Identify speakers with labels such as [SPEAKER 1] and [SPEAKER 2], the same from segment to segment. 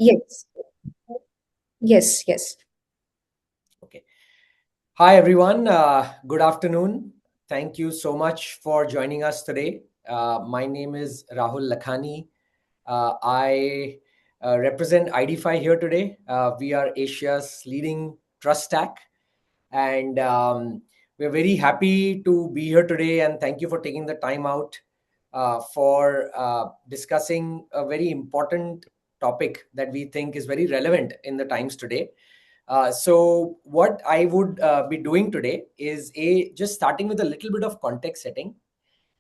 [SPEAKER 1] Yes, yes, yes.
[SPEAKER 2] Okay. Hi, everyone. Good afternoon. Thank you so much for joining us today. My name is Rahul Lakhani. I represent ID5 here today. We are Asia's leading trust stack, and we're very happy to be here today. And thank you for taking the time out for discussing a very important topic that we think is very relevant in the times today. So what I would be doing today is just starting with a little bit of context setting,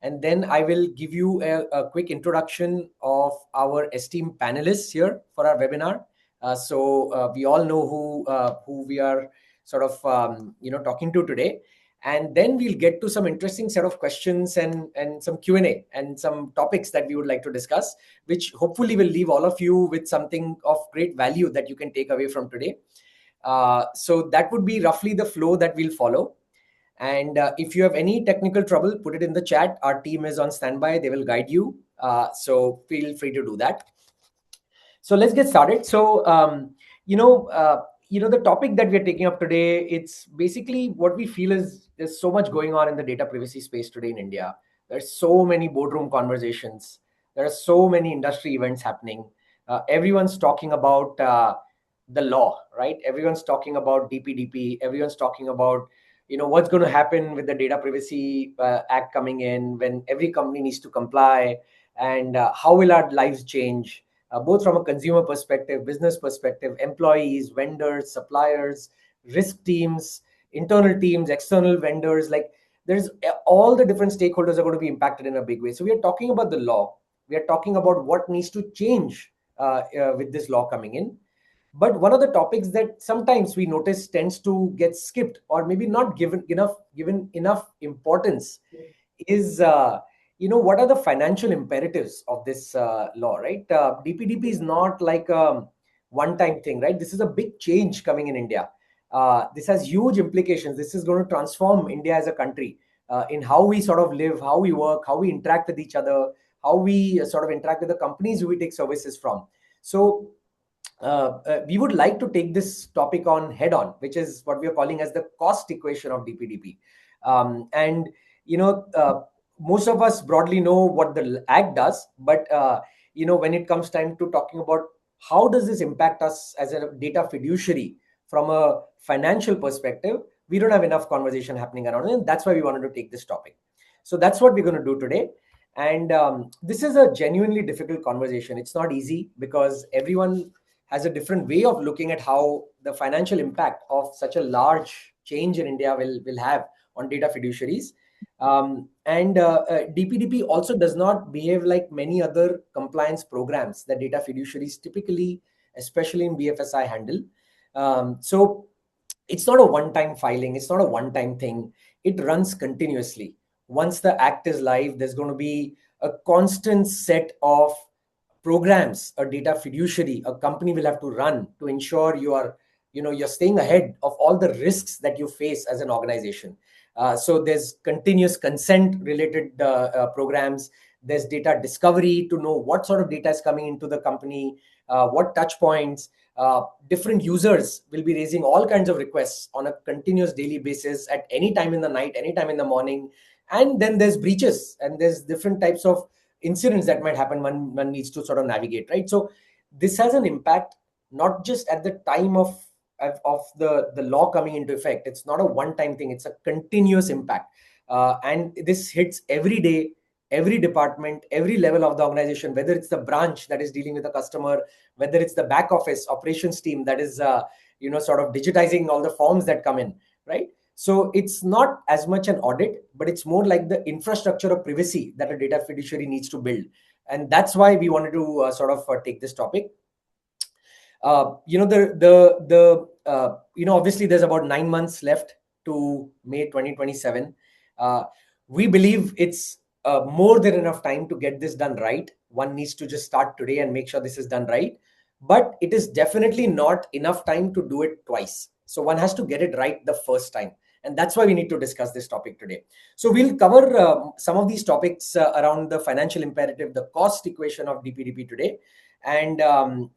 [SPEAKER 2] and then I will give you a quick introduction of our esteemed panelists here for our webinar. So we all know who we are sort of talking to today, and then we'll get to some interesting set of questions and some Q&A and some topics that we would like to discuss, which hopefully will leave all of you with something of great value that you can take away from today. So that would be roughly the flow that we'll follow. And if you have any technical trouble, put it in the chat. Our team is on standby. They will guide you. So feel free to do that. So let's get started. So the topic that we're taking up today, it's basically what we feel is there's so much going on in the data privacy space today in India. There's so many boardroom conversations. There are so many industry events happening. Everyone's talking about the law, right? Everyone's talking about DPDP. Everyone's talking about what's going to happen with the Data Privacy Act coming in, when every company needs to comply, and how will our lives change, both from a consumer perspective, business perspective, employees, vendors, suppliers, risk teams, internal teams, external vendors. Like, there's all the different stakeholders are going to be impacted in a big way. So we are talking about the law. We are talking about what needs to change with this law coming in. But one of the topics that sometimes we notice tends to get skipped, or maybe not given enough importance, is what are the financial imperatives of this law, right? DPDP is not like a one-time thing, right? This is a big change coming in India. This has huge implications. This is going to transform India as a country, in how we sort of live, how we work, how we interact with each other, how we sort of interact with the companies who we take services from. So we would like to take this topic on head on, which is what we are calling as the cost equation of DPDP. And you know, uh, most of us broadly know what the act does, but when it comes time to talking about how does this impact us as a data fiduciary from a financial perspective, we don't have enough conversation happening around it, and that's why we wanted to take this topic. So that's what we're going to do today. And this is a genuinely difficult conversation. It's not easy because everyone has a different way of looking at how the financial impact of such a large change in India will have on data fiduciaries. And DPDP also does not behave like many other compliance programs that data fiduciaries typically, especially in BFSI, handle. So it's not a one-time filing. It's not a one-time thing. It runs continuously. Once the act is live, there's going to be a constant set of programs a data fiduciary, a company, will have to run to ensure you're staying ahead of all the risks that you face as an organization. So there's continuous consent related programs. There's data discovery to know what sort of data is coming into the company, what touch points. Different users will be raising all kinds of requests on a continuous daily basis at any time in the night, any time in the morning. And then there's breaches, and there's different types of incidents that might happen. One needs to sort of navigate, right? So this has an impact not just at the time of the law coming into effect. It's not a one time thing. It's a continuous impact, and this hits every day, every department, every level of the organization, whether it's the branch that is dealing with the customer, whether it's the back office operations team that is sort of digitizing all the forms that come in, right? So it's not as much an audit, but it's more like the infrastructure of privacy that a data fiduciary needs to build. And that's why we wanted to take this topic. Obviously there's about 9 months left to May 2027. Uh, we believe it's more than enough time to get this done right. One needs to just start today and make sure this is done right. But it is definitely not enough time to do it twice. So one has to get it right the first time. And that's why we need to discuss this topic today. So we'll cover some of these topics around the financial imperative, the cost equation of DPDP today. And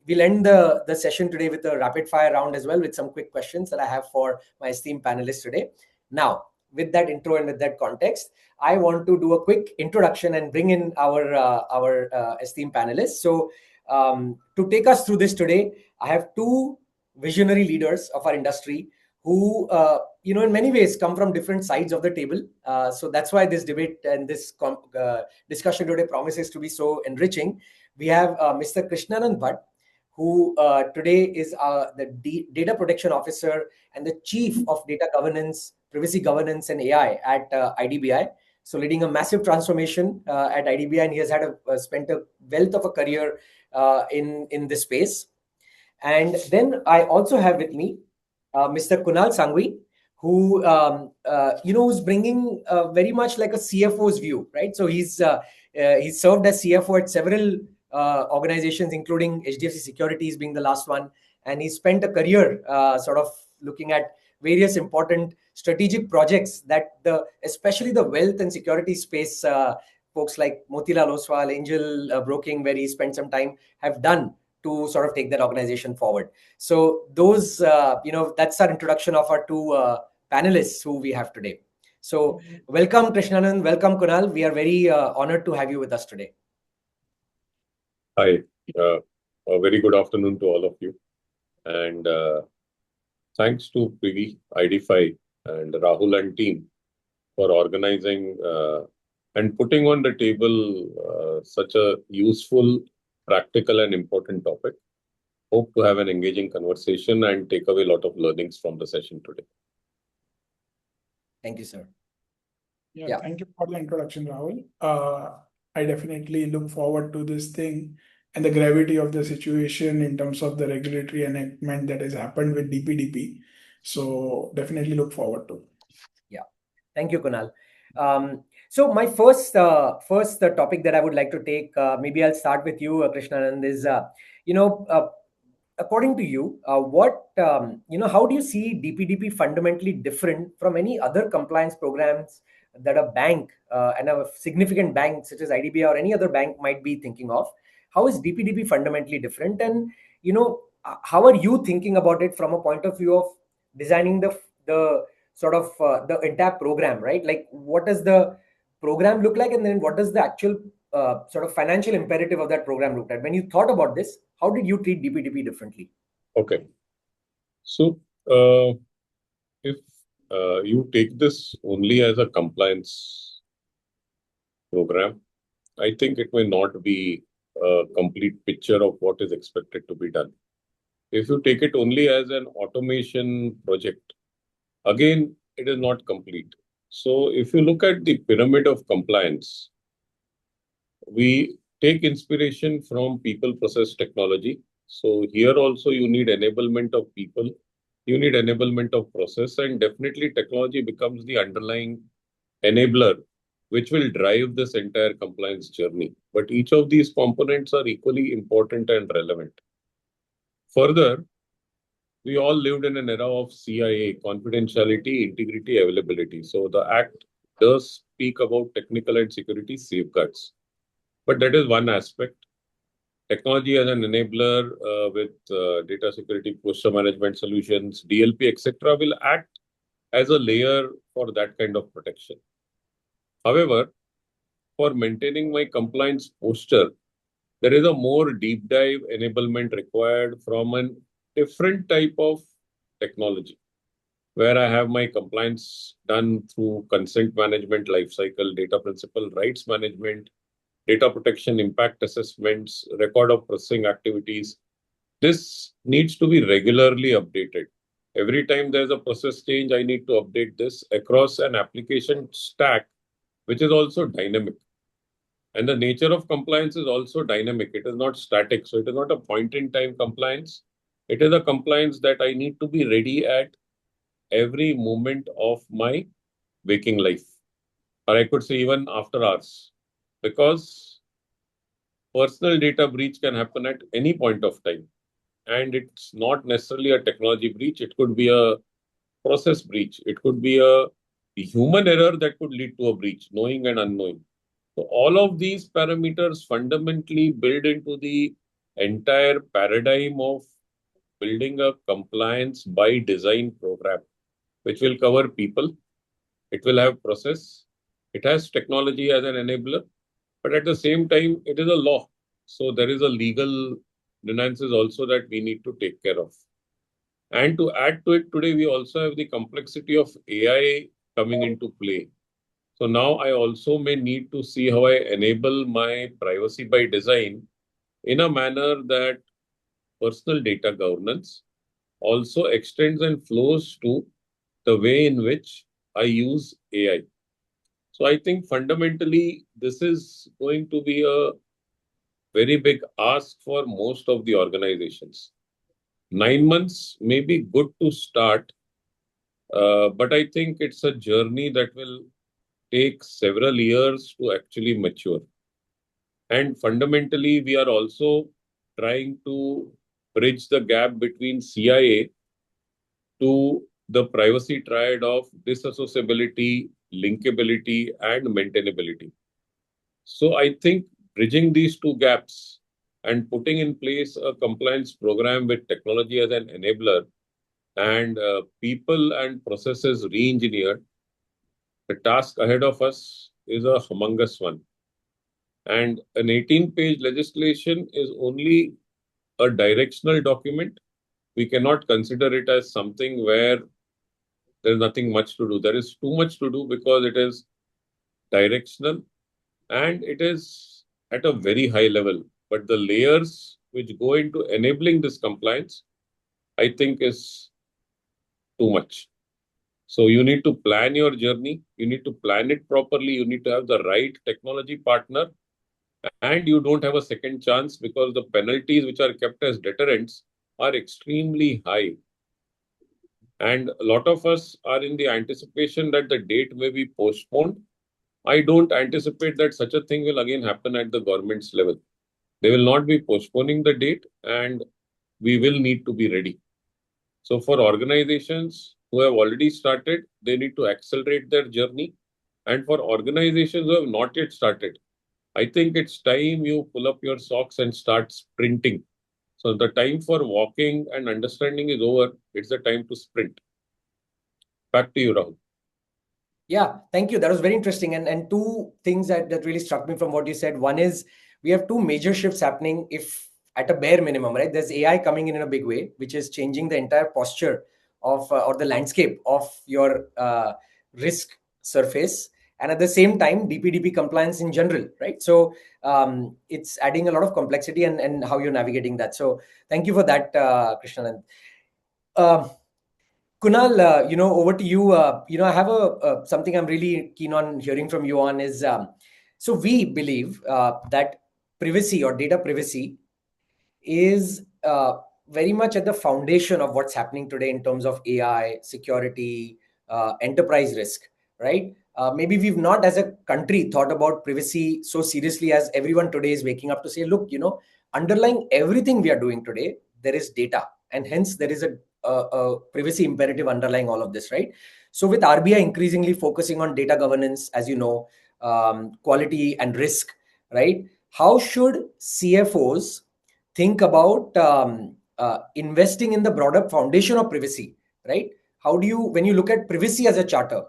[SPEAKER 2] we'll end the session today with a rapid fire round as well, with some quick questions that I have for my esteemed panelists today. Now, with that intro and with that context, I want to do a quick introduction and bring in our esteemed panelists. So, to take us through this today, I have two visionary leaders of our industry who, in many ways, come from different sides of the table. So that's why this debate and this discussion today promises to be so enriching. We have Mr. Krishnanand Bhatt, who today is the Data Protection Officer and the Chief of Data Governance, Privacy Governance, and AI at IDBI. So leading a massive transformation at IDBI, and he has spent a wealth of a career in this space. And then I also have with me Mr. Kunal Sangvi, who who's bringing very much like a CFO's view, right? So he's served as CFO at several organizations, including HDFC Securities being the last one, and he spent a career sort of looking at various important strategic projects that especially the wealth and security space, folks like Motilal Oswal, Angel Broking, where he spent some time, have done to sort of take that organization forward. So those, that's our introduction of our two panelists who we have today. So welcome Krishnanand, welcome Kunal. We are very honored to have you with us today.
[SPEAKER 3] Hi, a very good afternoon to all of you. And thanks to Privi, ID5 and Rahul and team for organizing and putting on the table such a useful, practical and important topic. Hope to have an engaging conversation and take away a lot of learnings from the session today.
[SPEAKER 2] Thank you, sir.
[SPEAKER 4] Yeah, thank you for the introduction, Rahul. I definitely look forward to this thing and the gravity of the situation in terms of the regulatory enactment that has happened with DPDP. So definitely look forward to.
[SPEAKER 2] Yeah, thank you, Kunal. So my first topic that I would like to take, maybe I'll start with you, Krishnanand, is according to you, how do you see DPDP fundamentally different from any other compliance programs that a bank and a significant bank such as IDBI or any other bank might be thinking of? How is DPDP fundamentally different? And, how are you thinking about it from a point of view of designing the sort of the entire program, right? Like, what does the program look like? And then what does the actual sort of financial imperative of that program look like? When you thought about this, how did you treat DPDP differently?
[SPEAKER 3] Okay. So, if you take this only as a compliance program, I think it may not be a complete picture of what is expected to be done. If you take it only as an automation project, again, it is not complete. So if you look at the pyramid of compliance, we take inspiration from people, process, technology. So here also you need enablement of people, you need enablement of process, and definitely technology becomes the underlying enabler which will drive this entire compliance journey. But each of these components are equally important and relevant. Further, we all lived in an era of CIA, confidentiality, integrity, availability. So the Act does speak about technical and security safeguards. But that is one aspect. Technology as an enabler with data security, posture management solutions, DLP, etc., will act as a layer for that kind of protection. However, for maintaining my compliance posture, there is a more deep dive enablement required from a different type of technology, where I have my compliance done through consent management lifecycle, data principal rights management, data protection impact assessments, record of processing activities. This needs to be regularly updated. Every time there's a process change, I need to update this across an application stack, which is also dynamic. And the nature of compliance is also dynamic. It is not static. So it is not a point-in-time compliance. It is a compliance that I need to be ready at every moment of my waking life. Or I could say even after hours. Because personal data breach can happen at any point of time. And it's not necessarily a technology breach. It could be a process breach. It could be a human error that could lead to a breach, knowing and unknowing. So all of these parameters fundamentally build into the entire paradigm of building a compliance by design program, which will cover people, it will have process, it has technology as an enabler, but at the same time, it is a law. So there is a legal nuances also that we need to take care of. And to add to it, today we also have the complexity of AI coming into play. So now I also may need to see how I enable my privacy by design in a manner that personal data governance also extends and flows to the way in which I use AI. So I think fundamentally, this is going to be a very big ask for most of the organizations. 9 months may be good to start, but I think it's a journey that will take several years to actually mature. And fundamentally, we are also trying to bridge the gap between CIA to the privacy triad of disassociability, linkability, and maintainability. So I think bridging these two gaps and putting in place a compliance program with technology as an enabler and people and processes re-engineered, the task ahead of us is a humongous one. And an 18-page legislation is only a directional document. We cannot consider it as something where there's nothing much to do. There is too much to do because it is directional and it is at a very high level. But the layers which go into enabling this compliance, I think, is too much. So you need to plan your journey. You need to plan it properly. You need to have the right technology partner. And you don't have a second chance because the penalties which are kept as deterrents are extremely high. And a lot of us are in the anticipation that the date may be postponed. I don't anticipate that such a thing will again happen at the government's level. They will not be postponing the date and we will need to be ready. So for organizations who have already started, they need to accelerate their journey. And for organizations who have not yet started, I think it's time you pull up your socks and start sprinting. So the time for walking and understanding is over. It's the time to sprint. Back to you, Rahul.
[SPEAKER 2] Yeah, thank you. That was very interesting. And two things that really struck me from what you said. One is we have two major shifts happening if at a bare minimum, right? There's AI coming in a big way, which is changing the entire posture of or the landscape of your risk surface. And at the same time, DPDP compliance in general, right? So it's adding a lot of complexity and how you're navigating that. So thank you for that, Krishnan. Kunal, over to you. I have something I'm really keen on hearing from you on is, so we believe that privacy or data privacy is very much at the foundation of what's happening today in terms of AI, security, enterprise risk, right? Maybe we've not as a country thought about privacy so seriously as everyone today is waking up to say, look, underlying everything we are doing today, there is data. And hence there is a privacy imperative underlying all of this, right? So with RBI increasingly focusing on data governance, as you know, quality and risk, right? How should CFOs think about investing in the broader foundation of privacy, right? How do you, when you look at privacy as a charter,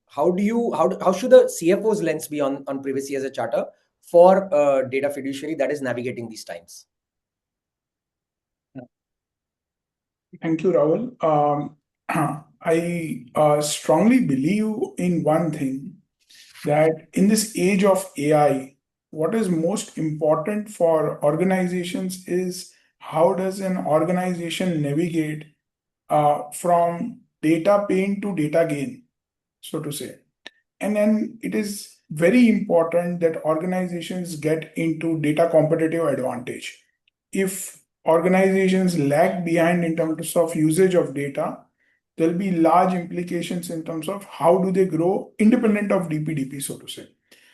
[SPEAKER 2] how should the CFO's lens be on privacy as a charter for data fiduciary that is navigating these times?
[SPEAKER 4] Thank you, Rahul. I strongly believe in one thing, that in this age of AI, what is most important for organizations is how does an organization navigate from data pain to data gain, so to say. And then it is very important that organizations get into data competitive advantage. If organizations lag behind in terms of usage of data, there'll be large implications in terms of how do they grow independent of DPDP, so to say.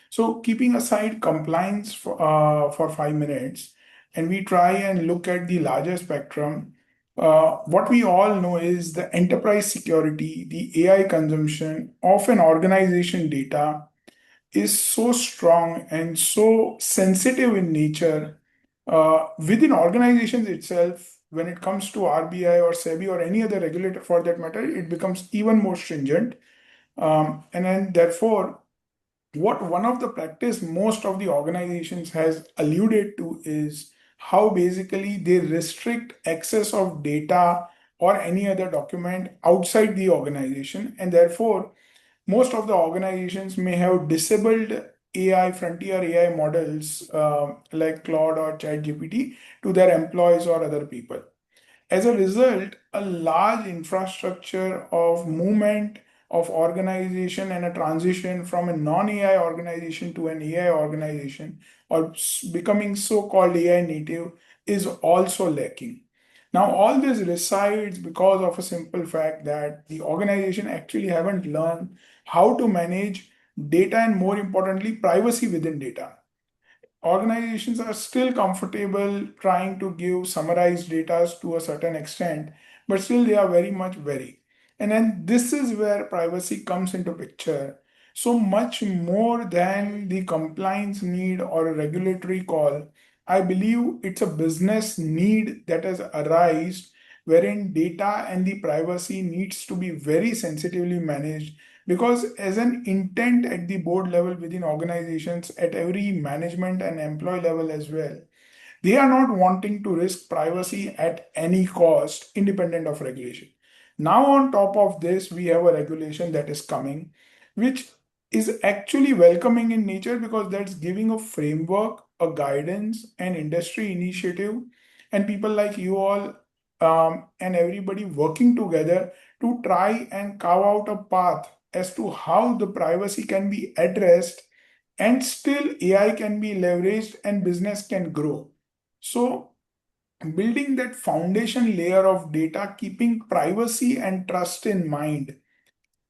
[SPEAKER 4] So keeping aside compliance for 5 minutes, and we try and look at the larger spectrum, what we all know is the enterprise security, the AI consumption of an organization data is so strong and so sensitive in nature Within organizations itself, when it comes to RBI or SEBI or any other regulator for that matter, it becomes even more stringent. And then therefore, what one of the practice most of the organizations has alluded to is how basically they restrict access of data or any other document outside the organization, and therefore most of the organizations may have disabled AI, frontier AI models like Claude or ChatGPT to their employees or other people. As a result, a large infrastructure of movement of organization and a transition from a non-AI organization to an AI organization or becoming so-called AI native is also lacking. Now, all this resides because of a simple fact that the organization actually haven't learned how to manage data and more importantly, privacy within data. Organizations are still comfortable trying to give summarized data to a certain extent, but still they are very much wary. And then this is where privacy comes into picture. So much more than the compliance need or a regulatory call, I believe it's a business need that has arisen wherein data and the privacy needs to be very sensitively managed because as an intent at the board level within organizations at every management and employee level as well, they are not wanting to risk privacy at any cost independent of regulation. Now on top of this we have a regulation that is coming which is actually welcoming in nature because that's giving a framework, a guidance, an industry initiative, and people like you all and everybody working together to try and carve out a path as to how the privacy can be addressed and still AI can be leveraged and business can grow. So, building that foundation layer of data, keeping privacy and trust in mind,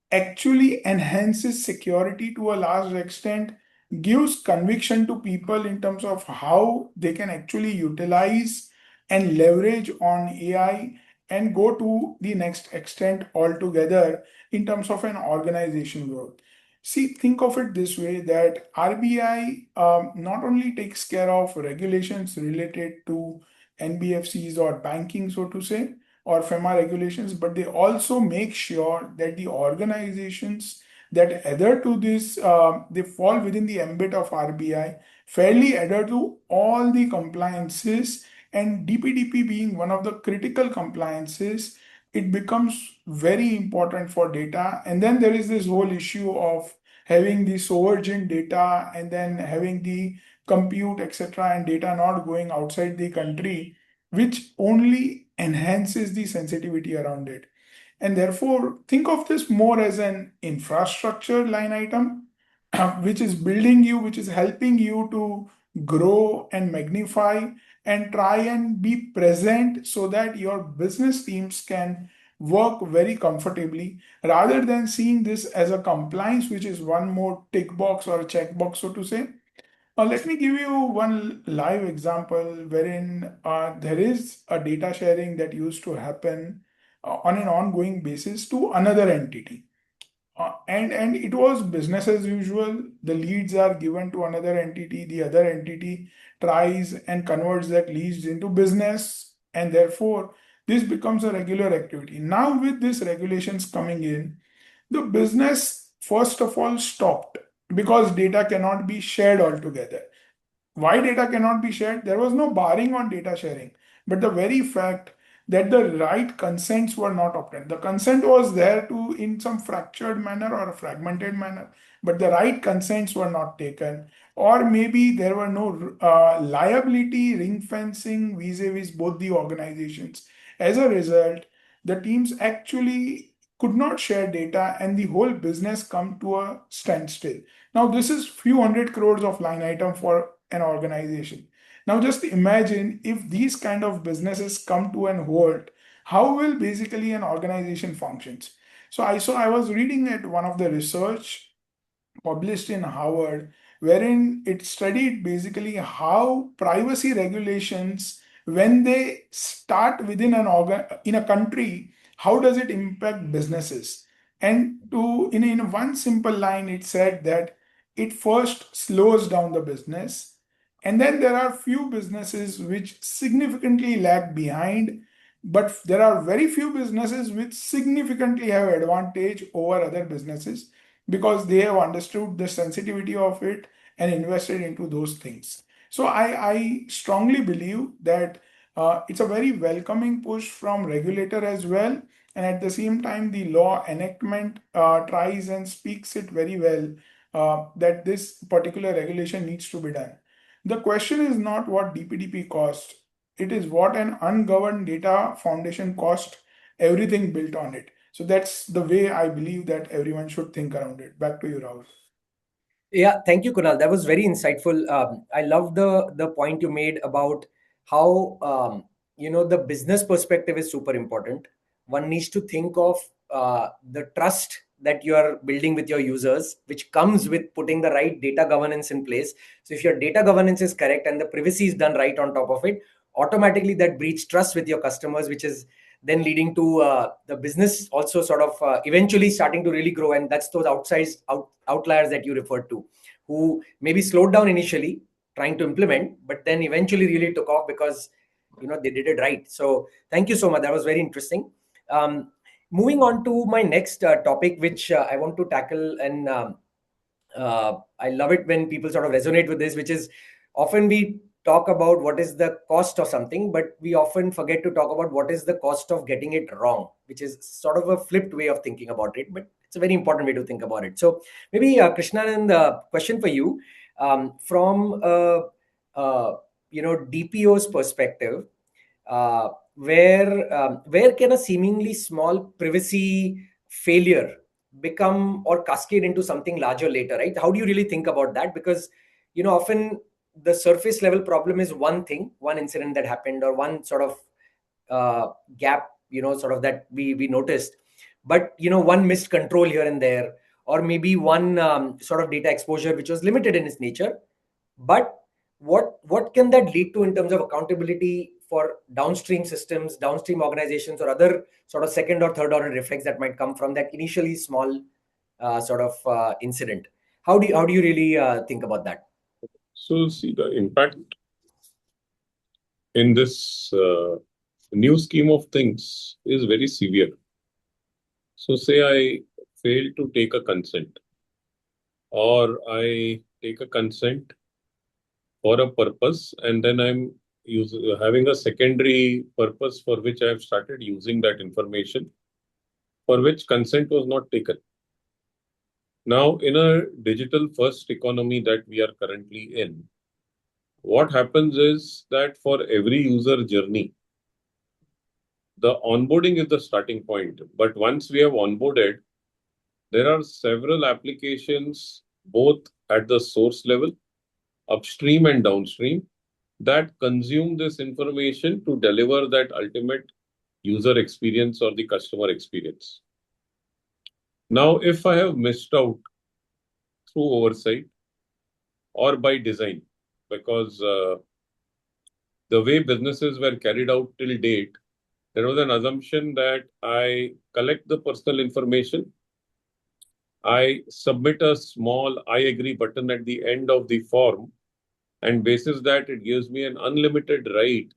[SPEAKER 4] actually enhances security to a large extent, gives conviction to people in terms of how they can actually utilize and leverage on AI and go to the next extent altogether in terms of an organization growth. See, think of it this way that RBI not only takes care of regulations related to NBFCs or banking, so to say, or FEMA regulations, but they also make sure that the organizations that adhere to this, they fall within the ambit of RBI, fairly adhere to all the compliances, and DPDP being one of the critical compliances, it becomes very important for data. And then there is this whole issue of having the sovereign data and then having the compute, etc., and data not going outside the country, which only enhances the sensitivity around it. And therefore, think of this more as an infrastructure line item, which is building you, which is helping you to grow and magnify and try and be present so that your business teams can work very comfortably rather than seeing this as a compliance, which is one more tick box or a check box, so to say. Let me give you one live example wherein there is a data sharing that used to happen on an ongoing basis to another entity. And it was business as usual. The leads are given to another entity. The other entity tries and converts that leads into business, and therefore this becomes a regular activity. Now, with these regulations coming in, the business first of all stopped because data cannot be shared altogether. Why data cannot be shared? There was no barring on data sharing, but the very fact that the right consents were not obtained. The consent was there to in some fractured manner or a fragmented manner, but the right consents were not taken. Or maybe there were no liability ring fencing vis-a-vis both the organizations. As a result, the teams actually could not share data and the whole business come to a standstill. Now, this is few hundred crores of line item for an organization. Now, just imagine if these kind of businesses come to an halt, how will basically an organization functions? So I was reading at one of the research published in Harvard, wherein it studied basically how privacy regulations, when they start within an organ in a country, how does it impact businesses? And in one simple line, it said that it first slows down the business, And then there are few businesses which significantly lag behind, but there are very few businesses which significantly have advantage over other businesses because they have understood the sensitivity of it and invested into those things. So I strongly believe that it's a very welcoming push from regulator as well. And at the same time, the law enactment tries and speaks it very well that this particular regulation needs to be done. The question is not what DPDP cost, it is what an ungoverned data foundation cost, everything built on it. So that's the way I believe that everyone should think around it. Back to you, Rahul.
[SPEAKER 2] Yeah, thank you, Kunal. That was very insightful. I love the point you made about how the business perspective is super important. One needs to think of the trust that you are building with your users, which comes with putting the right data governance in place. So if your data governance is correct and the privacy is done right on top of it, automatically that breeds trust with your customers, which is then leading to the business also sort of eventually starting to really grow. And that's those outliers that you referred to, who maybe slowed down initially trying to implement, but then eventually really took off because they did it right. So thank you so much. That was very interesting. Moving on to my next topic, which I want to tackle, and I love it when people sort of resonate with this, which is often we talk about what is the cost of something, but we often forget to talk about what is the cost of getting it wrong, which is sort of a flipped way of thinking about it, but it's a very important way to think about it. So maybe Krishnan, the question for you, from DPO's perspective, where can a seemingly small privacy failure become or cascade into something larger later, right? How do you really think about that? Because often the surface level problem is one thing, one incident that happened, or one sort of gap, sort of that we noticed, but one missed control here and there, or maybe one sort of data exposure which was limited in its nature. But what can that lead to in terms of accountability for downstream systems, downstream organizations, or other sort of second or third order effects that might come from that initially small sort of incident? How do you really think about that?
[SPEAKER 3] So see, the impact in this new scheme of things is very severe. So say I fail to take a consent, or I take a consent for a purpose, and then I'm having a secondary purpose for which I have started using that information for which consent was not taken. Now, in a digital first economy that we are currently in, what happens is that for every user journey, the onboarding is the starting point. But once we have onboarded, there are several applications, both at the source level, upstream and downstream, that consume this information to deliver that ultimate user experience or the customer experience. Now, if I have missed out through oversight or by design, because the way businesses were carried out till date, there was an assumption that I collect the personal information, I submit a small I agree button at the end of the form, and basis that it gives me an unlimited right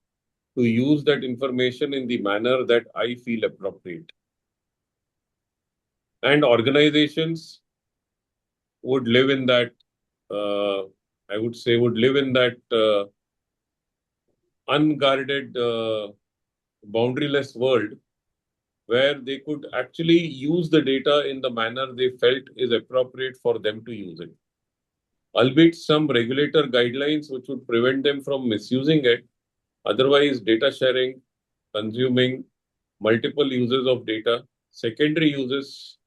[SPEAKER 3] to use that information in the manner that I feel appropriate. And organizations would live in that, I would say, would live in that unguarded, boundaryless world where they could actually use the data in the manner they felt is appropriate for them to use it. Albeit some regulator guidelines which would prevent them from misusing it. Otherwise, data sharing, consuming multiple uses of data, secondary uses,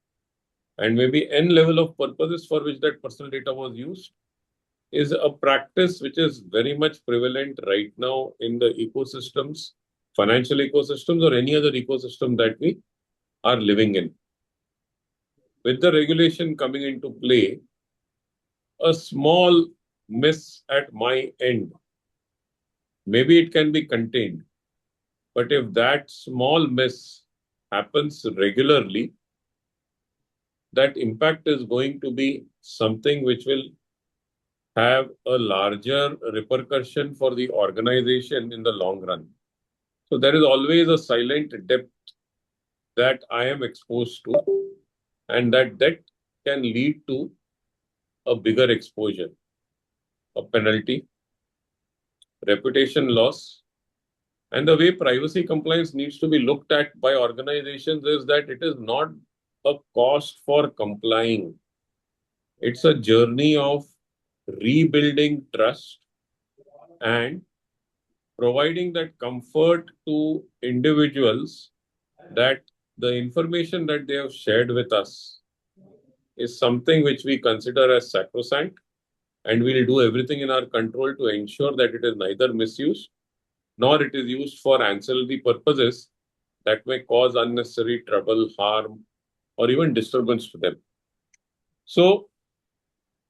[SPEAKER 3] and maybe n level of purposes for which that personal data was used is a practice which is very much prevalent right now in the ecosystems, financial ecosystems, or any other ecosystem that we are living in. With the regulation coming into play, a small miss at my end, maybe it can be contained. But if that small miss happens regularly, that impact is going to be something which will have a larger repercussion for the organization in the long run. So there is always a silent debt that I am exposed to, and that debt can lead to a bigger exposure, a penalty, reputation loss. And the way privacy compliance needs to be looked at by organizations is that it is not a cost for complying. It's a journey of rebuilding trust and providing that comfort to individuals that the information that they have shared with us is something which we consider as sacrosanct, and we'll do everything in our control to ensure that it is neither misused nor it is used for ancillary purposes that may cause unnecessary trouble, harm, or even disturbance to them. So,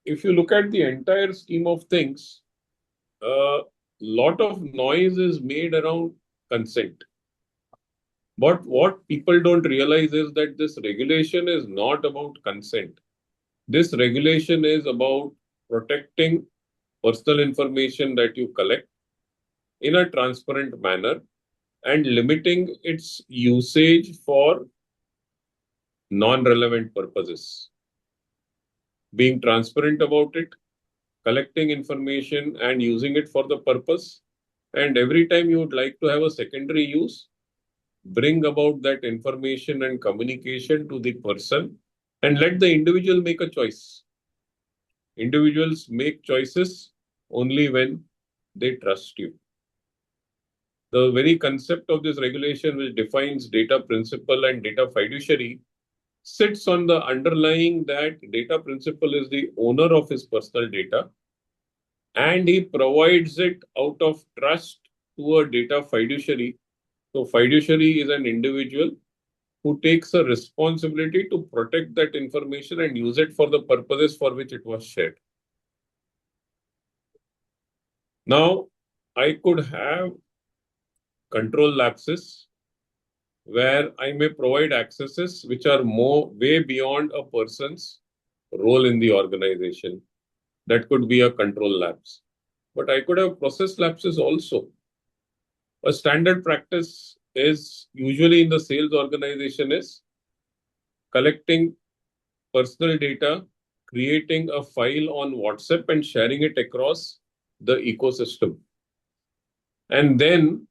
[SPEAKER 3] if you look at the entire scheme of things, a lot of noise is made around consent. But what people don't realize is that this regulation is not about consent. This regulation is about protecting personal information that you collect in a transparent manner and limiting its usage for non-relevant purposes. Being transparent about it, collecting information and using it for the purpose, and every time you would like to have a secondary use, bring about that information and communication to the person and let the individual make a choice. Individuals make choices only when they trust you. The very concept of this regulation, which defines data principal and data fiduciary, sits on the underlying that data principal is the owner of his personal data and he provides it out of trust to a data fiduciary. So fiduciary is an individual who takes a responsibility to protect that information and use it for the purposes for which it was shared. Now, I could have control lapses where I may provide accesses which are way beyond a person's role in the organization. That could be a control lapse. But I could have process lapses also. A standard practice is usually in the sales organization is collecting personal data, creating a file on WhatsApp and sharing it across the ecosystem. And then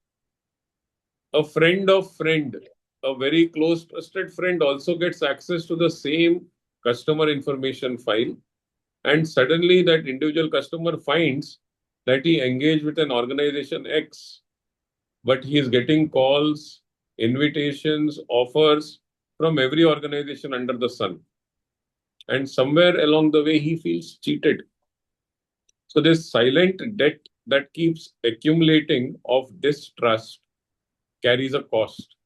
[SPEAKER 3] a friend of friend, a very close trusted friend also gets access to the same customer information file. And suddenly that individual customer finds that he engaged with an organization X, but he is getting calls, invitations, offers from every organization under the sun. And somewhere along the way, he feels cheated. So this silent debt that keeps accumulating of distrust carries a cost.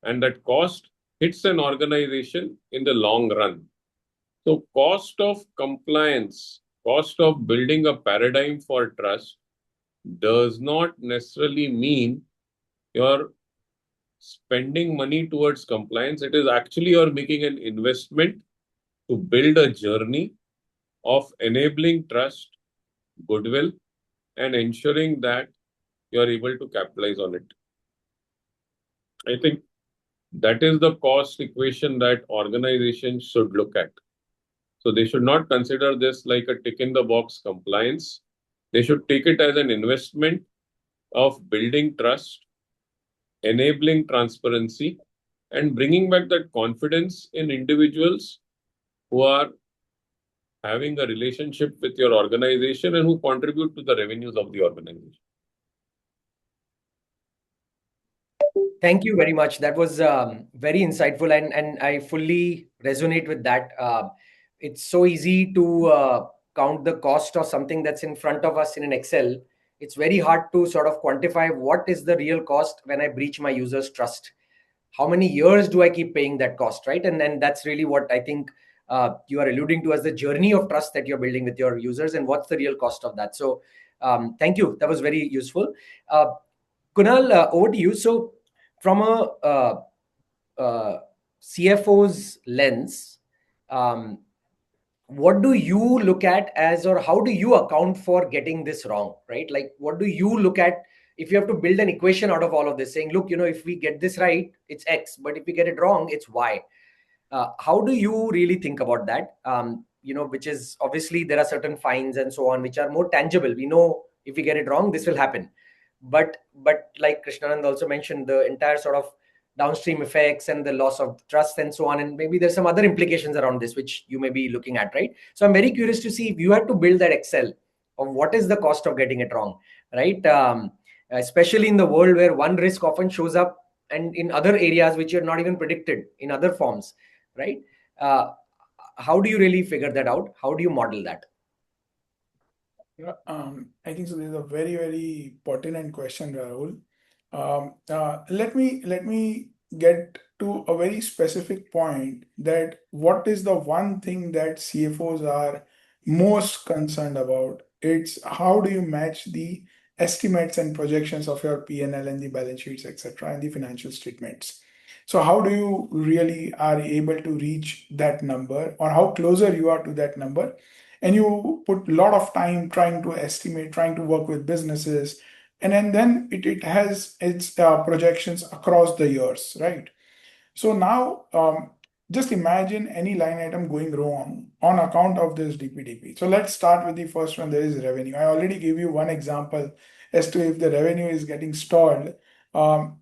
[SPEAKER 3] And that cost hits an organization in the long run. So cost of compliance, cost of building a paradigm for trust does not necessarily mean you're spending money towards compliance. It is actually you're making an investment to build a journey of enabling trust, goodwill, and ensuring that you're able to capitalize on it. I think that is the cost equation that organizations should look at. So they should not consider this like a tick in the box compliance. They should take it as an investment of building trust, enabling transparency, and bringing back that confidence in individuals who are having a relationship with your organization and who contribute to the revenues of the organization.
[SPEAKER 2] Thank you very much. That was very insightful, and I fully resonate with that. It's so easy to count the cost of something that's in front of us in an Excel. It's very hard to sort of quantify what is the real cost when I breach my users' trust. How many years do I keep paying that cost, right? And then that's really what I think you are alluding to as the journey of trust that you're building with your users, and what's the real cost of that. So thank you. That was very useful. Kunal, over to you. So from a CFO's lens, what do you look at as, or how do you account for getting this wrong, right? Like, what do you look at if you have to build an equation out of all of this, saying, look, if we get this right, it's X, but if we get it wrong, it's Y. How do you really think about that? Which is obviously there are certain fines and so on, which are more tangible. We know if we get it wrong, this will happen. But like Krishnanand also mentioned, the entire sort of downstream effects and the loss of trust and so on, and maybe there's some other implications around this which you may be looking at, right? So I'm very curious to see if you had to build that Excel of what is the cost of getting it wrong, right? Especially in the world where one risk often shows up and in other areas which are not even predicted in other forms, right? Uh, how do you really figure that out? How do you model that?
[SPEAKER 4] I think so. This is a very, very pertinent question, Rahul. Let me get to a very specific point, that what is the one thing that CFOs are most concerned about? It's how do you match the estimates and projections of your P&L and the balance sheets, etc., and the financial statements. So how do you really are able to reach that number, or how closer you are to that number? And you put a lot of time trying to estimate, trying to work with businesses, and then it has its projections across the years, right? So now, just imagine any line item going wrong on account of this DPDP. So let's start with the first one. There is revenue. I already gave you one example as to if the revenue is getting stalled.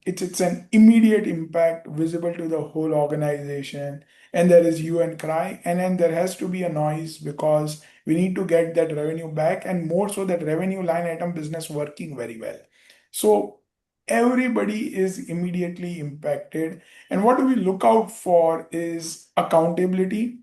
[SPEAKER 4] It's an immediate impact visible to the whole organization, and there is hue and cry, and then there has to be a noise because we need to get that revenue back, and more so that revenue line item business working very well. So everybody is immediately impacted. And what do we look out for is accountability.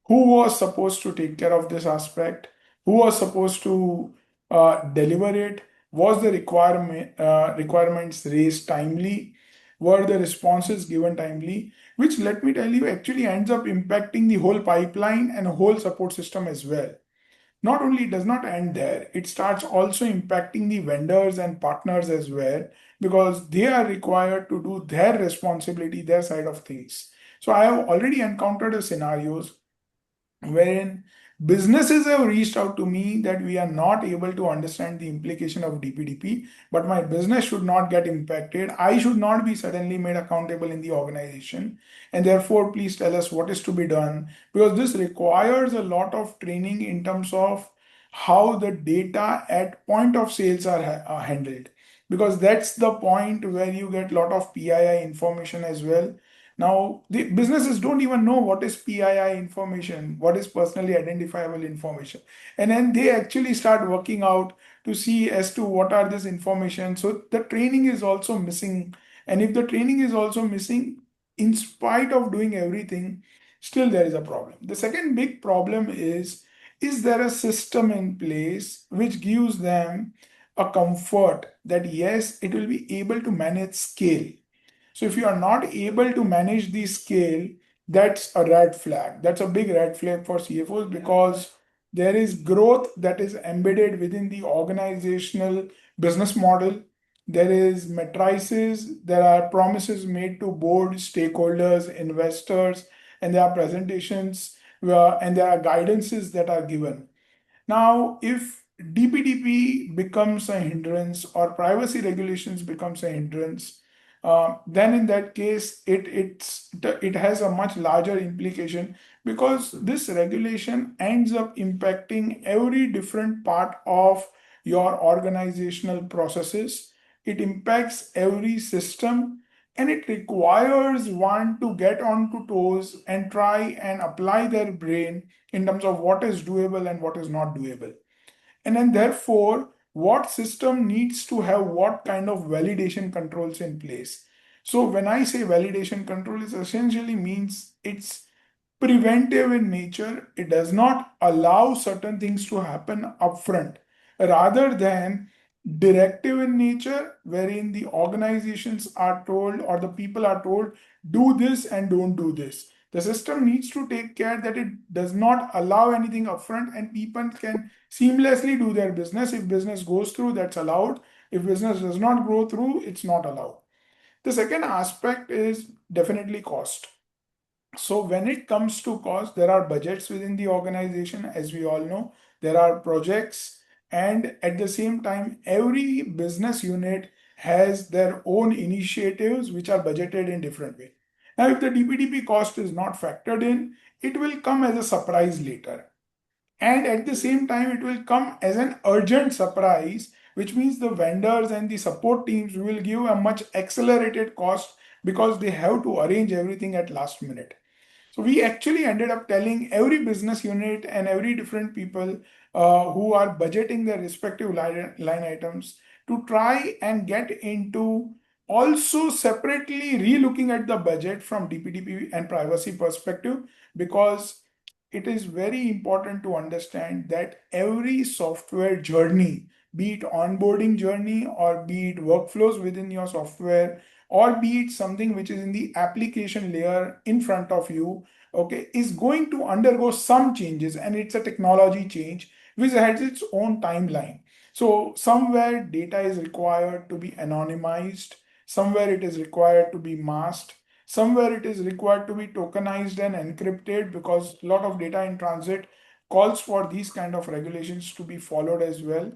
[SPEAKER 4] Who was supposed to take care of this aspect? Who was supposed to deliver it? Was the requirements raised timely? Were the responses given timely? Which, let me tell you, actually ends up impacting the whole pipeline and whole support system as well. Not only it does not end there, it starts also impacting the vendors and partners as well, because they are required to do their responsibility, their side of things. So I have already encountered a scenarios wherein businesses have reached out to me that we are not able to understand the implication of DPDP, but my business should not get impacted. I should not be suddenly made accountable in the organization. And therefore, please tell us what is to be done, because this requires a lot of training in terms of how the data at point of sales are handled. Because that's the point where you get a lot of PII information as well. Now, the businesses don't even know what is PII information, what is personally identifiable information. And then they actually start working out to see as to what are this information. So the training is also missing. And if the training is also missing, in spite of doing everything, still there is a problem. The second big problem is there a system in place which gives them a comfort that yes, it will be able to manage scale. So if you are not able to manage the scale, that's a red flag. That's a big red flag for CFOs, because there is growth that is embedded within the organizational business model. There is matrices, there are promises made to board, stakeholders, investors, and there are presentations and there are guidances that are given. Now, if DPDP becomes a hindrance or privacy regulations becomes a hindrance, then in that case, it has a much larger implication, because this regulation ends up impacting every different part of your organizational processes. It impacts every system, and it requires one to get onto toes and try and apply their brain in terms of what is doable and what is not doable. And then therefore, what system needs to have what kind of validation controls in place. So when I say validation control, it essentially means it's preventive in nature. It does not allow certain things to happen upfront, rather than directive in nature, wherein the organizations are told or the people are told, do this and don't do this. The system needs to take care that it does not allow anything upfront, and people can seamlessly do their business. If business goes through, that's allowed. If business does not go through, it's not allowed. The second aspect is definitely cost. So when it comes to cost, there are budgets within the organization, as we all know, there are projects, and at the same time, every business unit has their own initiatives which are budgeted in different way. Now, if the DPDP cost is not factored in, it will come as a surprise later. And at the same time, it will come as an urgent surprise, which means the vendors and the support teams will give a much accelerated cost because they have to arrange everything at last minute. So we actually ended up telling every business unit and every different people who are budgeting their respective line items to try and get into also separately re-looking at the budget from DPDP and privacy perspective, because it is very important to understand that every software journey, be it onboarding journey or be it workflows within your software, or be it something which is in the application layer in front of you, okay, is going to undergo some changes, and it's a technology change which has its own timeline. So somewhere data is required to be anonymized, somewhere it is required to be masked, somewhere it is required to be tokenized and encrypted, because a lot of data in transit calls for these kind of regulations to be followed as well.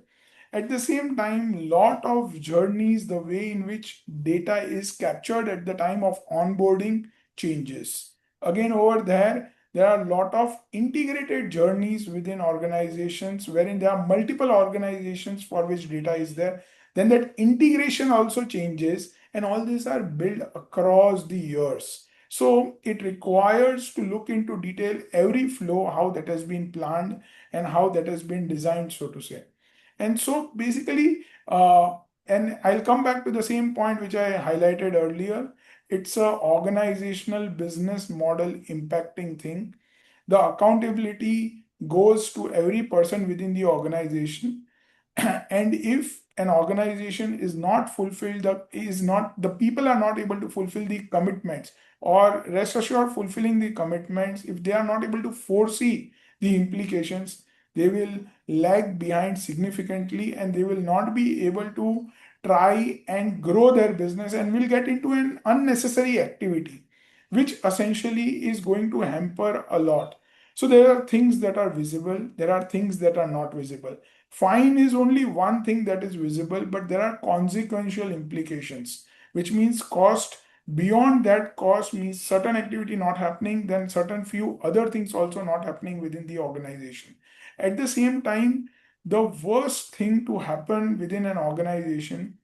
[SPEAKER 4] At the same time, lot of journeys, the way in which data is captured at the time of onboarding changes. Again, over there are a lot of integrated journeys within organizations wherein there are multiple organizations for which data is there. Then that integration also changes, and all these are built across the years. So it requires to look into detail every flow, how that has been planned and how that has been designed, so to say. And so basically, and I'll come back to the same point which I highlighted earlier. It's a organizational business model impacting thing. The accountability goes to every person within the organization. And if an organization is not fulfilled, the people are not able to fulfill the commitments, or rest assured fulfilling the commitments, if they are not able to foresee the implications, they will lag behind significantly, and they will not be able to try and grow their business, and will get into an unnecessary activity which essentially is going to hamper a lot. So there are things that are visible, there are things that are not visible. Fine is only one thing that is visible, but there are consequential implications, which means cost. Beyond that cost means certain activity not happening, then certain few other things also not happening within the organization. At the same time, the worst thing to happen within an organization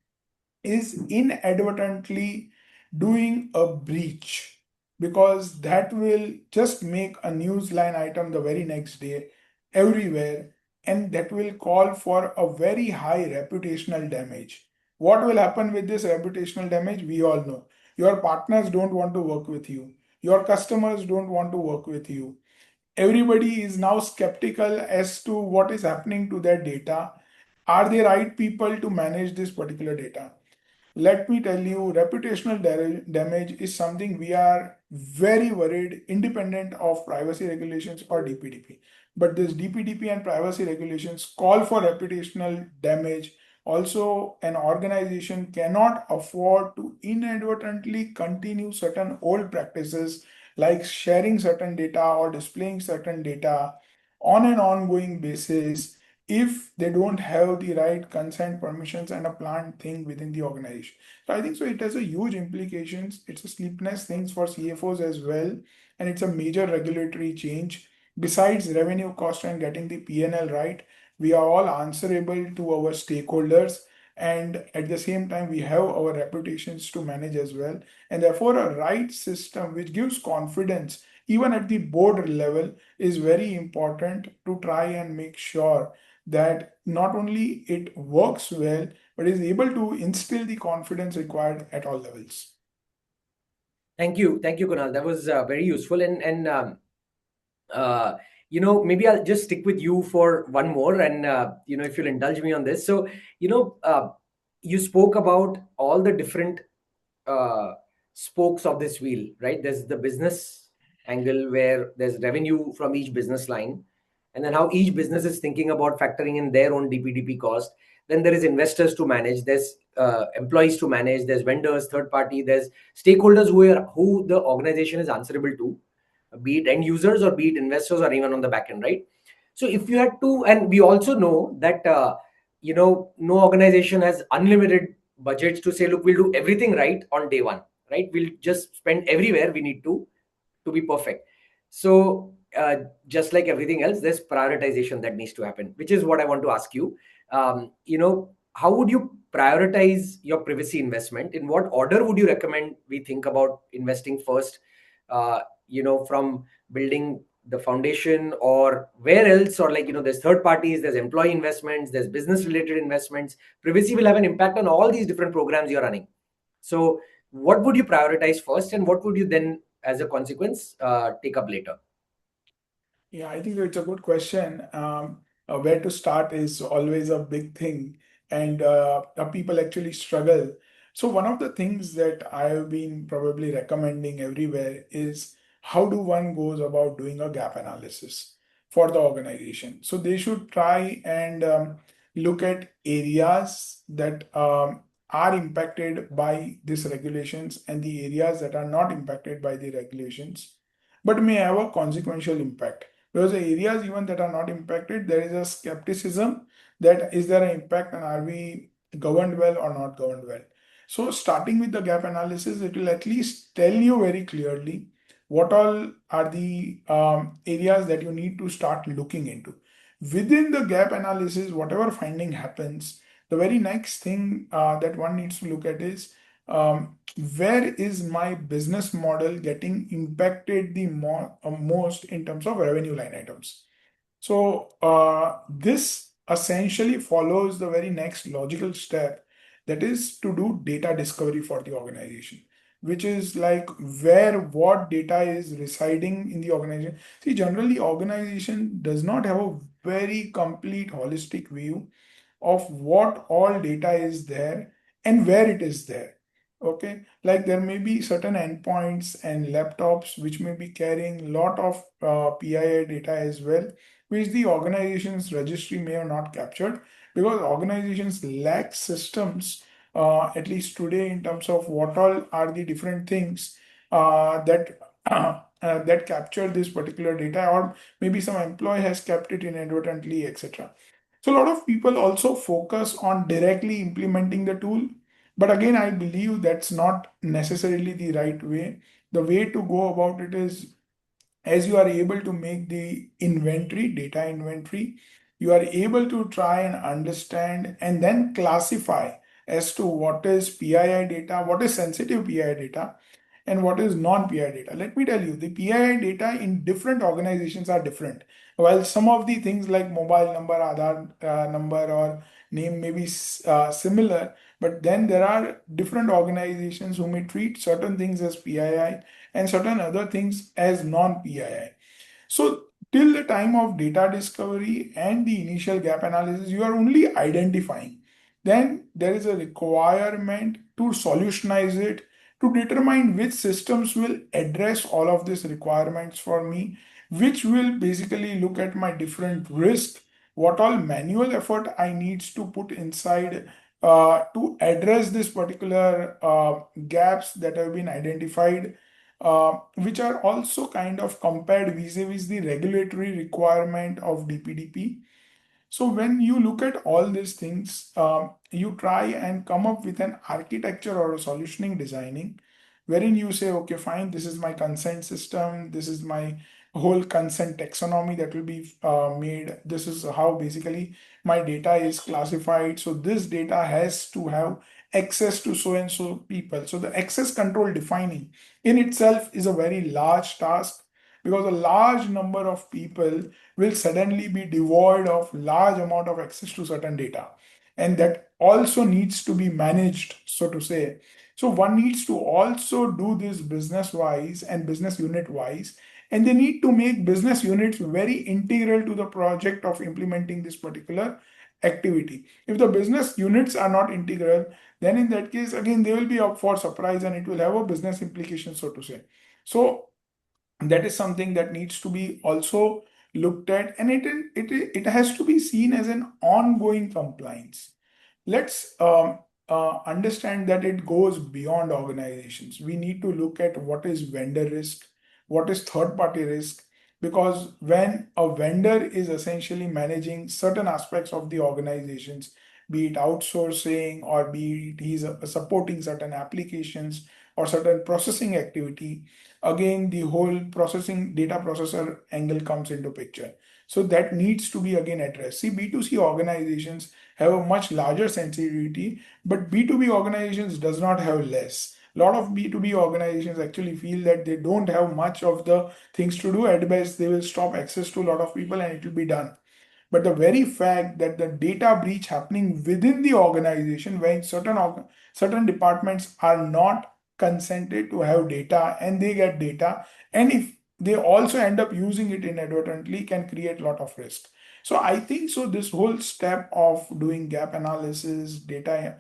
[SPEAKER 4] is inadvertently doing a breach, because that will just make a news line item the very next day everywhere, and that will call for a very high reputational damage. What will happen with this reputational damage? We all know. Your partners don't want to work with you, your customers don't want to work with you. Everybody is now skeptical as to what is happening to their data. Are they right people to manage this particular data? Let me tell you, reputational damage is something we are very worried, independent of privacy regulations or DPDP. But this DPDP and privacy regulations call for reputational damage. Also, an organization cannot afford to inadvertently continue certain old practices like sharing certain data or displaying certain data on an ongoing basis if they don't have the right consent permissions and a planned thing within the organization. So I think so it has a huge implications. It's a sleepless things for CFOs as well, and it's a major regulatory change. Besides revenue cost and getting the P&L right, we are all answerable to our stakeholders, and at the same time we have our reputations to manage as well. And therefore a right system which gives confidence even at the board level is very important to try and make sure that not only it works well, but is able to instill the confidence required at all levels.
[SPEAKER 2] Thank you, Kunal. That was very useful. And maybe I'll just stick with you for one more, and if you'll indulge me on this. So you spoke about all the different spokes of this wheel, right? There's the business angle where there's revenue from each business line, and then how each business is thinking about factoring in their own DPDP cost. Then there is investors to manage, there's employees to manage, there's vendors, third party, there's stakeholders who the organization is answerable to. be it end users or be it investors or even on the back end, right? So if you had to, and we also know that no organization has unlimited budgets to say, look, we'll do everything right on day one, right? We'll just spend everywhere we need to be perfect. So just like everything else, there's prioritization that needs to happen, which is what I want to ask you. How would you prioritize your privacy investment? In what order would you recommend we think about investing first? From building the foundation, or where else, or there's third parties, there's employee investments, there's business related investments. Privacy will have an impact on all these different programs you're running. So what would you prioritize first, and what would you then, as a consequence, take up later?
[SPEAKER 4] Yeah, I think it's a good question. Where to start is always a big thing, and people actually struggle. So, one of the things that I've been probably recommending everywhere is how do one goes about doing a gap analysis for the organization. So, they should try and look at areas that are impacted by these regulations and the areas that are not impacted by the regulations, but may have a consequential impact. Because the areas even that are not impacted, there is a skepticism that is there an impact and are we governed well or not governed well. So starting with the gap analysis, it will at least tell you very clearly what all are the areas that you need to start looking into. Within the gap analysis, whatever finding happens, the very next thing that one needs to look at is where is my business model getting impacted the most in terms of revenue line items. So this essentially follows the very next logical step, that is to do data discovery for the organization, which is like where what data is residing in the organization. See, generally organization does not have a very complete holistic view of what all data is there and where it is there. Okay, like there may be certain endpoints and laptops which may be carrying lot of PII data as well, which the organization's registry may have not captured, because organizations lack systems, at least today, in terms of what all are the different things that capture this particular data, or maybe some employee has kept it inadvertently, etc. So a lot of people also focus on directly implementing the tool. But again, I believe that's not necessarily the right way. The way to go about it is, as you are able to make the inventory, data inventory, you are able to try and understand and then classify as to what is PII data, what is sensitive PII data, and what is non-PI data. Let me tell you, the PII data in different organizations are different. While some of the things like mobile number, Aadhaar number, or name may be similar, but then there are different organizations who may treat certain things as PII and certain other things as non-PII. So till the time of data discovery and the initial gap analysis, you are only identifying. Then there is a requirement to solutionize it, to determine which systems will address all of these requirements for me, which will basically look at my different risk, what all manual effort I needs to put inside to address this particular gaps that have been identified, which are also kind of compared vis-a-vis the regulatory requirement of DPDP. So when you look at all these things, you try and come up with an architecture or a solutioning designing, wherein you say, okay, fine, this is my consent system, this is my whole consent taxonomy that will be made. This is how basically my data is classified. So this data has to have access to so and so people. So the access control defining in itself is a very large task, because a large number of people will suddenly be devoid of large amount of access to certain data, and that also needs to be managed, so to say. So one needs to also do this business wise and business unit wise, and they need to make business units very integral to the project of implementing this particular activity. If the business units are not integral, then in that case again they will be up for surprise and it will have a business implication, so to say. So that is something that needs to be also looked at, and it has to be seen as an ongoing compliance. Let's understand that it goes beyond organizations. We need to look at what is vendor risk, what is third-party risk, because when a vendor is essentially managing certain aspects of the organizations, be it outsourcing or be it he's supporting certain applications or certain processing activity, again the whole processing data processor angle comes into picture. So that needs to be again addressed. See, B2C organizations have a much larger sensitivity, but B2B organizations does not have less. A lot of B2B organizations actually feel that they don't have much of the things to do. At best, they will stop access to a lot of people and it will be done. But the very fact that the data breach happening within the organization, when certain departments are not consented to have data and they get data, and if they also end up using it inadvertently, can create a lot of risk. So I think so this whole step of doing gap analysis, data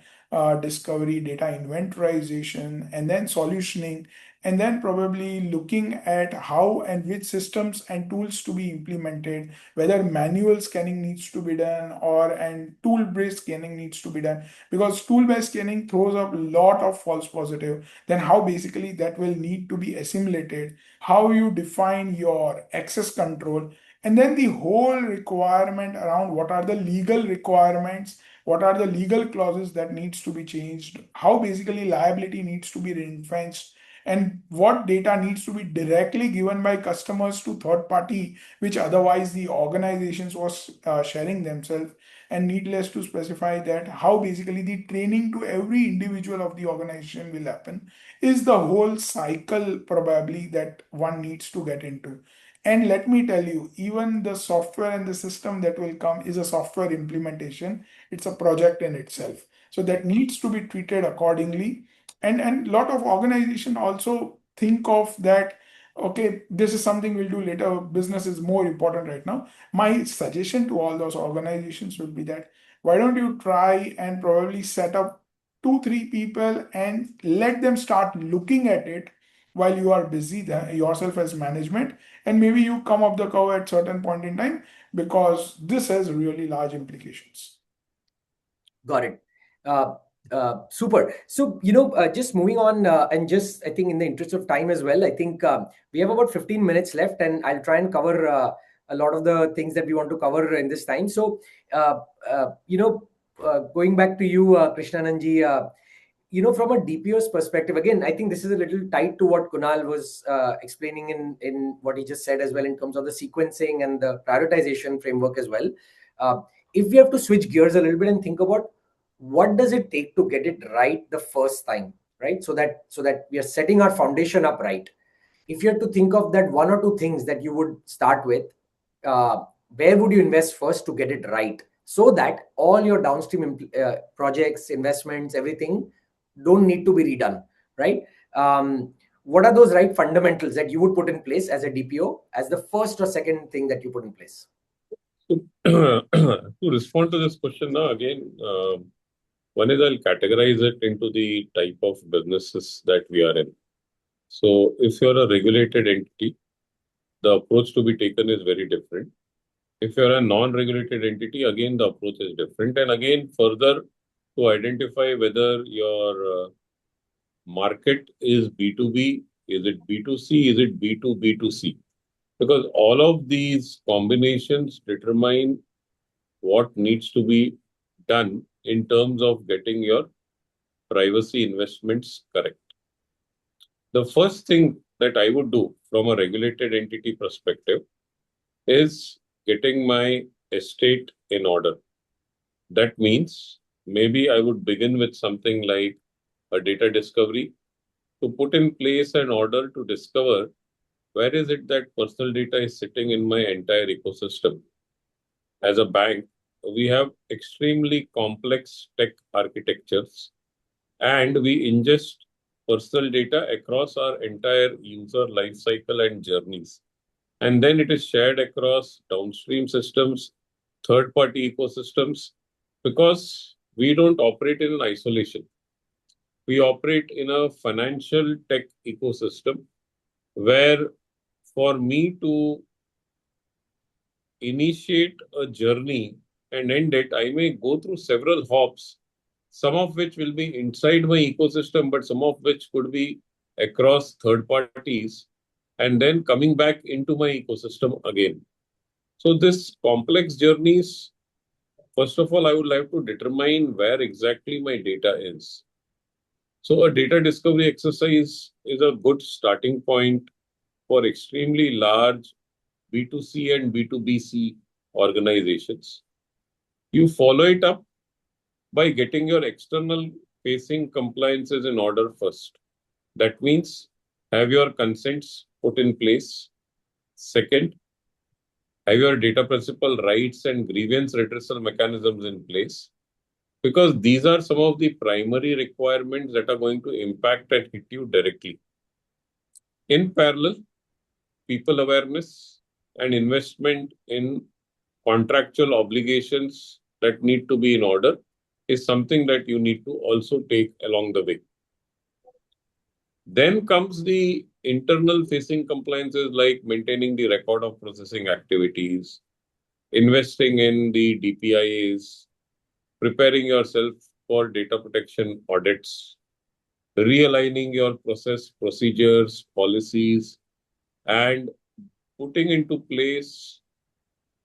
[SPEAKER 4] discovery, data inventorization, and then solutioning, and then probably looking at how and which systems and tools to be implemented, whether manual scanning needs to be done or and tool-based scanning needs to be done, because tool-based scanning throws up a lot of false positive. Then how basically that will need to be assimilated, how you define your access control, and then the whole requirement around what are the legal requirements, what are the legal clauses that needs to be changed, how basically liability needs to be ring-fenced, and what data needs to be directly given by customers to third party, which otherwise the organizations was sharing themselves. And needless to specify that how basically the training to every individual of the organization will happen is the whole cycle probably that one needs to get into. And let me tell you, even the software and the system that will come is a software implementation. It's a project in itself. So that needs to be treated accordingly. And lot of organization also think of that, okay, this is something we'll do later. Business is more important right now. My suggestion to all those organizations would be that why don't you try and probably set up 2 3 people and let them start looking at it while you are busy yourself as management, and maybe you come up the curve at certain point in time, because this has really large implications.
[SPEAKER 2] Got it. Super. So, just moving on, and just I think in the interest of time as well, I think we have about 15 minutes left, and I'll try and cover a lot of the things that we want to cover in this time. So, going back to you, Krishnanandji, from a DPO's perspective, again, I think this is a little tied to what Kunal was explaining in what he just said as well, in terms of the sequencing and the prioritization framework as well. If we have to switch gears a little bit and think about what does it take to get it right the first time, right? So that we are setting our foundation up right. If you have to think of that one or two things that you would start with, where would you invest first to get it right, so that all your downstream projects, investments, everything don't need to be redone, right? What are those right fundamentals that you would put in place as a DPO as the first or second thing that you put in place?
[SPEAKER 3] So, to respond to this question now, again, one is I'll categorize it into the type of businesses that we are in. So, if you're a regulated entity, the approach to be taken is very different. If you're a non-regulated entity, again, the approach is different. And again, further to identify whether your market is B2B, is it B2C, is it B2B2C? Because all of these combinations determine what needs to be done in terms of getting your privacy investments correct. The first thing that I would do from a regulated entity perspective is getting my estate in order. That means maybe I would begin with something like a data discovery to put in place an order to discover where is it that personal data is sitting in my entire ecosystem. As a bank, we have extremely complex tech architectures, and we ingest personal data across our entire user lifecycle and journeys. And then it is shared across downstream systems, third-party ecosystems, because we don't operate in isolation. We operate in a financial tech ecosystem where for me to initiate a journey and end it, I may go through several hops, some of which will be inside my ecosystem, but some of which could be across third parties. and then coming back into my ecosystem again. So this complex journeys, first of all, I would like to determine where exactly my data is. So a data discovery exercise is a good starting point for extremely large B2C and B2BC organizations. You follow it up by getting your external facing compliances in order first. That means have your consents put in place. Second, have your data principal rights and grievance redressal mechanisms in place. Because these are some of the primary requirements that are going to impact and hit you directly. In parallel, people awareness and investment in contractual obligations that need to be in order is something that you need to also take along the way. Then comes the internal facing compliances like maintaining the record of processing activities, investing in the DPIAs, preparing yourself for data protection audits, realigning your process, procedures, policies, and putting into place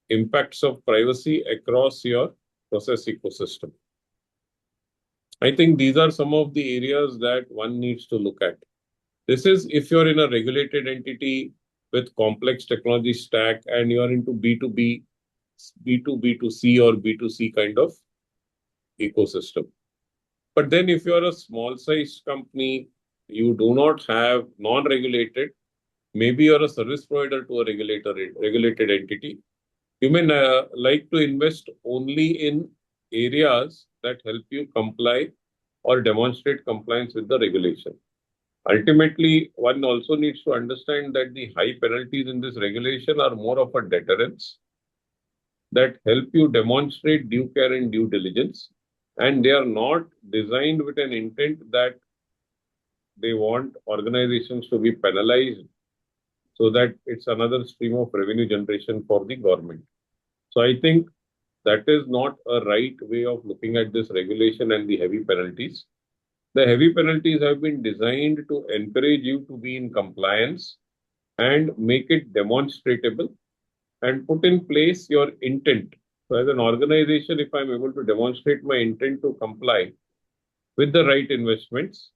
[SPEAKER 3] impacts of privacy across your process ecosystem. I think these are some of the areas that one needs to look at. This is if you're in a regulated entity with complex technology stack and you're into B2B, B2B2C or B2C kind of ecosystem. But then if you're a small sized company, you do not have non-regulated, maybe you're a service provider to a regulated entity, you may like to invest only in areas that help you comply or demonstrate compliance with the regulation. Ultimately, one also needs to understand that the high penalties in this regulation are more of a deterrence that help you demonstrate due care and due diligence. And they are not designed with an intent that they want organizations to be penalized so that it's another stream of revenue generation for the government. So I think that is not a right way of looking at this regulation and the heavy penalties. The heavy penalties have been designed to encourage you to be in compliance and make it demonstrable and put in place your intent. So as an organization, if I'm able to demonstrate my intent to comply with the right investments,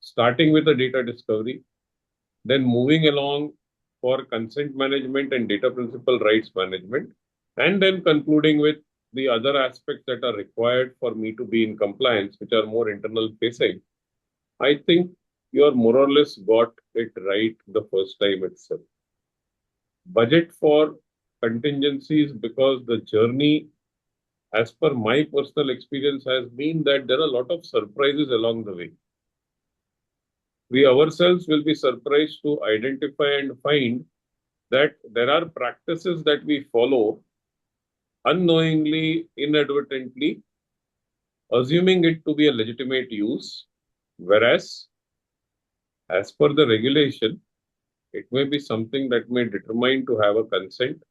[SPEAKER 3] starting with the data discovery, then moving along for consent management and data principal rights management, and then concluding with the other aspects that are required for me to be in compliance, which are more internal facing, I think you are more or less got it right the first time itself. Budget for contingencies, because the journey, as per my personal experience, has been that there are a lot of surprises along the way. We ourselves will be surprised to identify and find that there are practices that we follow unknowingly, inadvertently, assuming it to be a legitimate use, whereas as per the regulation, it may be something that may determine to have a consent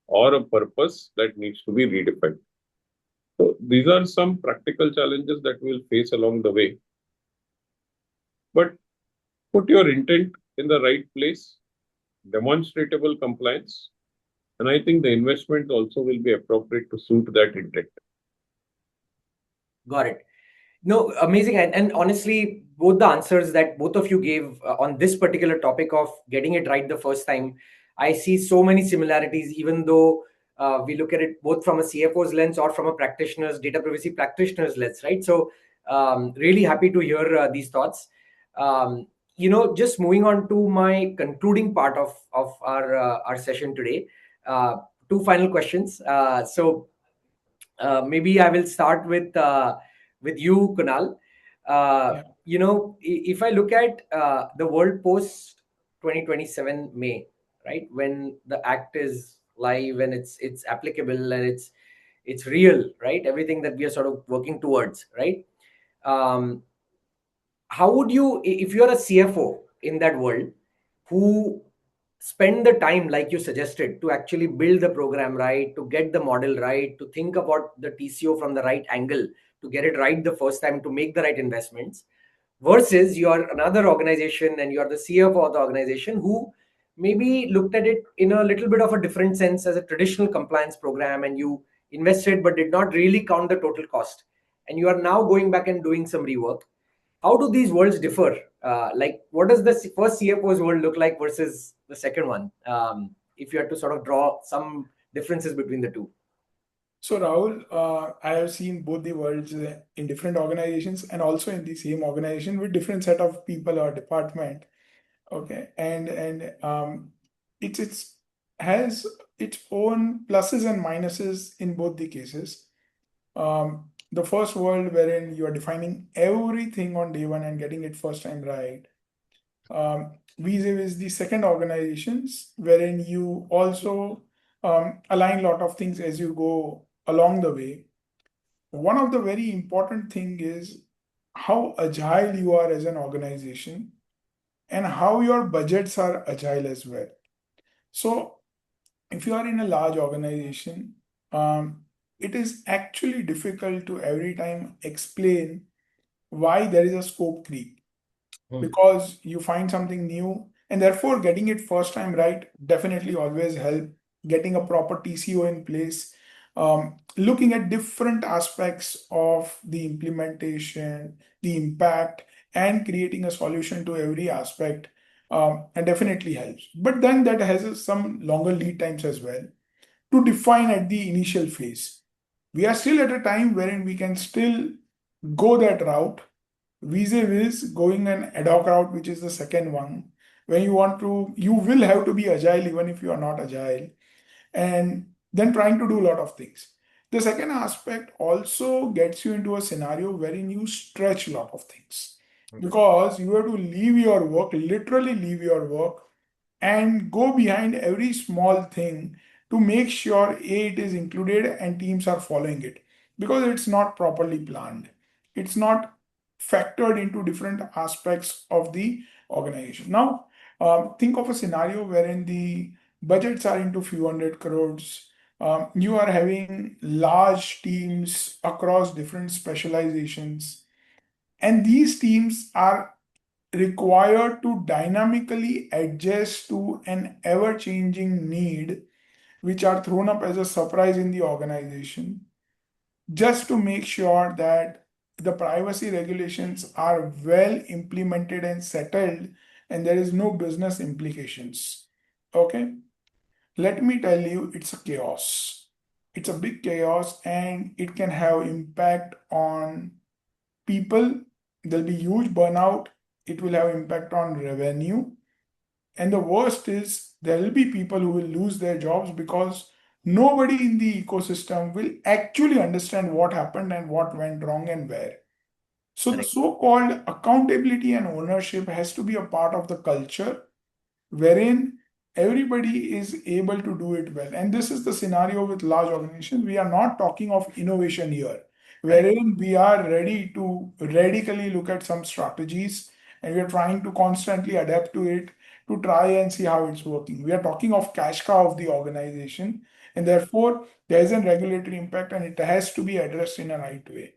[SPEAKER 3] or a purpose that needs to be redefined. So these are some practical challenges that we'll face along the way. But put your intent in the right place, demonstrable compliance, and I think the investment also will be appropriate to suit that intent.
[SPEAKER 2] Got it. No, amazing. And honestly, both the answers that both of you gave on this particular topic of getting it right the first time, I see so many similarities, even though we look at it both from a CFO's lens or from a practitioner's, data privacy practitioner's lens, right? So really happy to hear these thoughts. Just moving on to my concluding part of our session today, two final questions. Maybe I will start with you, Kunal. If I look at the world post 2027 May, right, when the act is live and it's applicable and it's real, right, everything that we are sort of working towards, right? How would you, if you're a CFO in that world, who spend the time like you suggested to actually build the program right, to get the model right, to think about the TCO from the right angle, to get it right the first time, to make the right investments, versus you're another organization and you're the CFO of the organization who maybe looked at it in a little bit of a different sense as a traditional compliance program, and you invested but did not really count the total cost, and you are now going back and doing some rework. How do these worlds differ? Like, what does the first CFO's world look like versus the second one? If you had to sort of draw some differences between the two.
[SPEAKER 4] So Rahul, I have seen both the worlds in different organizations and also in the same organization with different set of people or department. Okay, and it's has its own pluses and minuses in both the cases. The first world wherein you are defining everything on day one and getting it first time right. Vis-a-vis the second organizations wherein you also align a lot of things as you go along the way. One of the very important thing is how agile you are as an organization and how your budgets are agile as well. So if you are in a large organization, it is actually difficult to every time explain why there is a scope creep, because you find something new and therefore getting it first time right definitely always help. Getting a proper TCO in place, looking at different aspects of the implementation, the impact, and creating a solution to every aspect, and definitely helps. But then that has some longer lead times as well to define at the initial phase. We are still at a time wherein we can still go that route, vis-a-vis going an ad hoc route, which is the second one. When you will have to be agile even if you are not agile, and then trying to do a lot of things. The second aspect also gets you into a scenario wherein you stretch a lot of things, because you have to leave your work, literally leave your work, and go behind every small thing to make sure it is included and teams are following it, because it's not properly planned. It's not factored into different aspects of the organization. Now, think of a scenario wherein the budgets are into few hundred crores. You are having large teams across different specializations, and these teams are required to dynamically adjust to an ever changing need, which are thrown up as a surprise in the organization, just to make sure that the privacy regulations are well implemented and settled and there is no business implications. Okay, let me tell you, it's a chaos. It's a big chaos and it can have impact on people. There'll be huge burnout. It will have impact on revenue. And the worst is there will be people who will lose their jobs because nobody in the ecosystem will actually understand what happened and what went wrong and where. So the
[SPEAKER 2] Correct.
[SPEAKER 4] so-called accountability and ownership has to be a part of the culture wherein everybody is able to do it well. And this is the scenario with large organizations. We are not talking of innovation here, wherein we are ready to radically look at some strategies and we are trying to constantly adapt to it to try and see how it's working. We are talking of cash cow of the organization, and therefore there is a regulatory impact and it has to be addressed in a right way.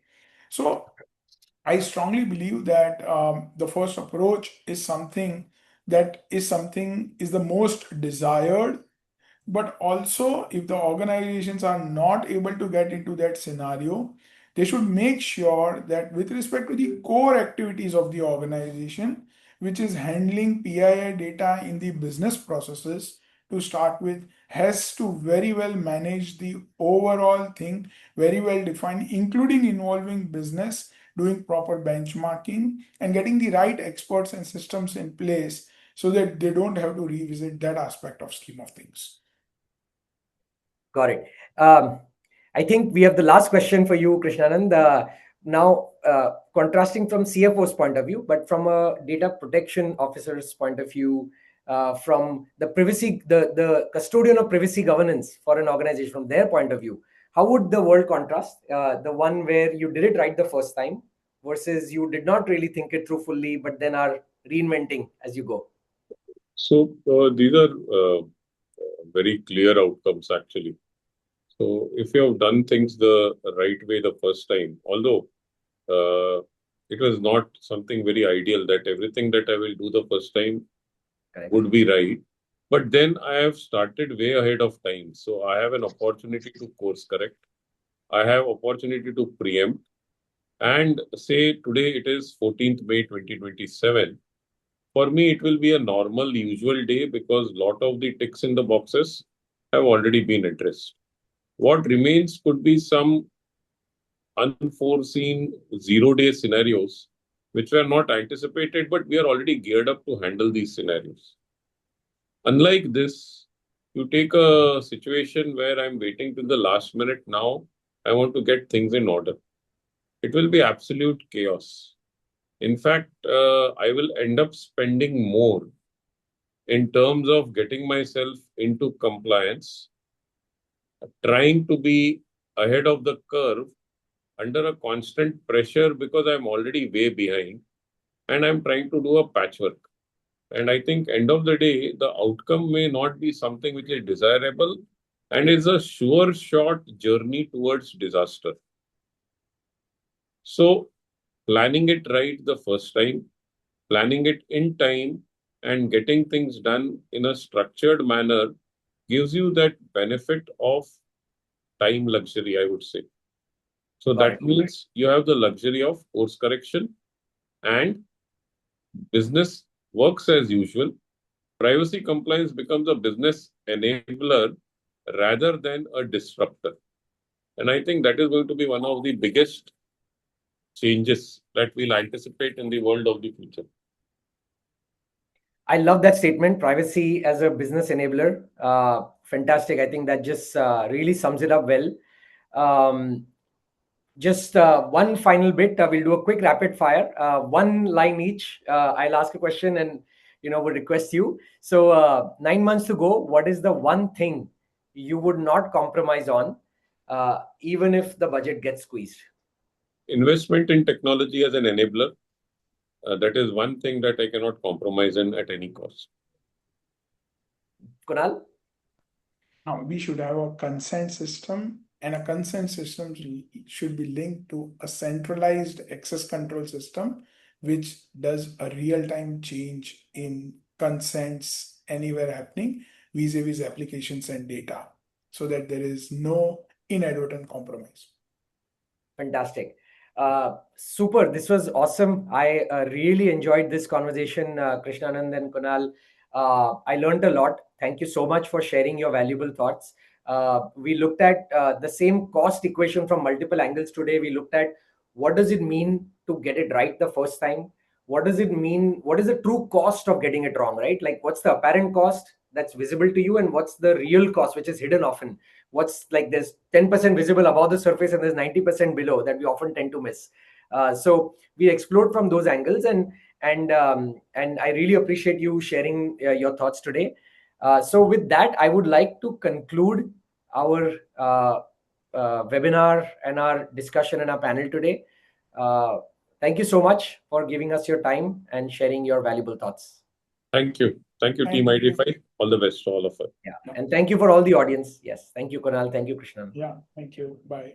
[SPEAKER 4] So I strongly believe that the first approach is something is the most desired, but also if the organizations are not able to get into that scenario, they should make sure that with respect to the core activities of the organization, which is handling PII data in the business processes to start with, has to very well manage the overall thing, very well defined, including involving business, doing proper benchmarking, and getting the right experts and systems in place so that they don't have to revisit that aspect of scheme of things.
[SPEAKER 2] Got it. I think we have the last question for you, Krishnanand. Now, contrasting from CFO's point of view, but from a data protection officer's point of view, from the privacy, the custodian of privacy governance for an organization, from their point of view, how would the world contrast? The one where you did it right the first time versus you did not really think it through fully, but then are reinventing as you go.
[SPEAKER 3] So these are very clear outcomes actually. So if you have done things the right way the first time, although it was not something very ideal that everything that I will do the first time
[SPEAKER 2] Correct.
[SPEAKER 3] would be right, But then I have started way ahead of time. So I have an opportunity to course correct. I have opportunity to preempt. And say today it is 14th May 2027. For me, it will be a normal, usual day because a lot of the ticks in the boxes have already been addressed. What remains could be some unforeseen zero-day scenarios which were not anticipated, but we are already geared up to handle these scenarios. Unlike this, you take a situation where I'm waiting till the last minute now, I want to get things in order. It will be absolute chaos. In fact, I will end up spending more in terms of getting myself into compliance, trying to be ahead of the curve under a constant pressure because I'm already way behind and I'm trying to do a patchwork. And I think end of the day, the outcome may not be something which is desirable and is a sure shot journey towards disaster. So planning it right the first time, planning it in time and getting things done in a structured manner gives you that benefit of time luxury, I would say. So that means you have the luxury of course correction and business works as usual. Privacy compliance becomes a business enabler rather than a disruptor. And I think that is going to be one of the biggest changes that we'll anticipate in the world of the future.
[SPEAKER 2] I love that statement, privacy as a business enabler. Fantastic. I think that just really sums it up well. Just one final bit. We'll do a quick rapid fire. One line each. I'll ask a question and would request you. So 9 months to go. What is the one thing you would not compromise on, even if the budget gets squeezed?
[SPEAKER 3] Investment in technology as an enabler. That is one thing that I cannot compromise in at any cost.
[SPEAKER 2] Kunal?
[SPEAKER 4] Now, we should have a consent system, and a consent system should be linked to a centralized access control system, which does a real-time change in consents anywhere happening vis-a-vis applications and data, so that there is no inadvertent compromise.
[SPEAKER 2] Fantastic. Super. This was awesome. I really enjoyed this conversation, Krishnanand and Kunal. I learned a lot. Thank you so much for sharing your valuable thoughts. We looked at the same cost equation from multiple angles today. We looked at what does it mean to get it right the first time? What does it mean? What is the true cost of getting it wrong, right? Like what's the apparent cost that's visible to you and what's the real cost, which is hidden often? What's like there's 10% visible above the surface and there's 90% below that we often tend to miss. So we explored from those angles and I really appreciate you sharing your thoughts today. So with that, I would like to conclude our webinar and our discussion and our panel today. Thank you so much for giving us your time and sharing your valuable thoughts.
[SPEAKER 3] Thank you. Thank you, Team ID5. All the best to all of us.
[SPEAKER 2] Yeah. And thank you for all the audience. Yes. Thank you, Kunal. Thank you, Krishnan.
[SPEAKER 4] Yeah. Thank you. Bye.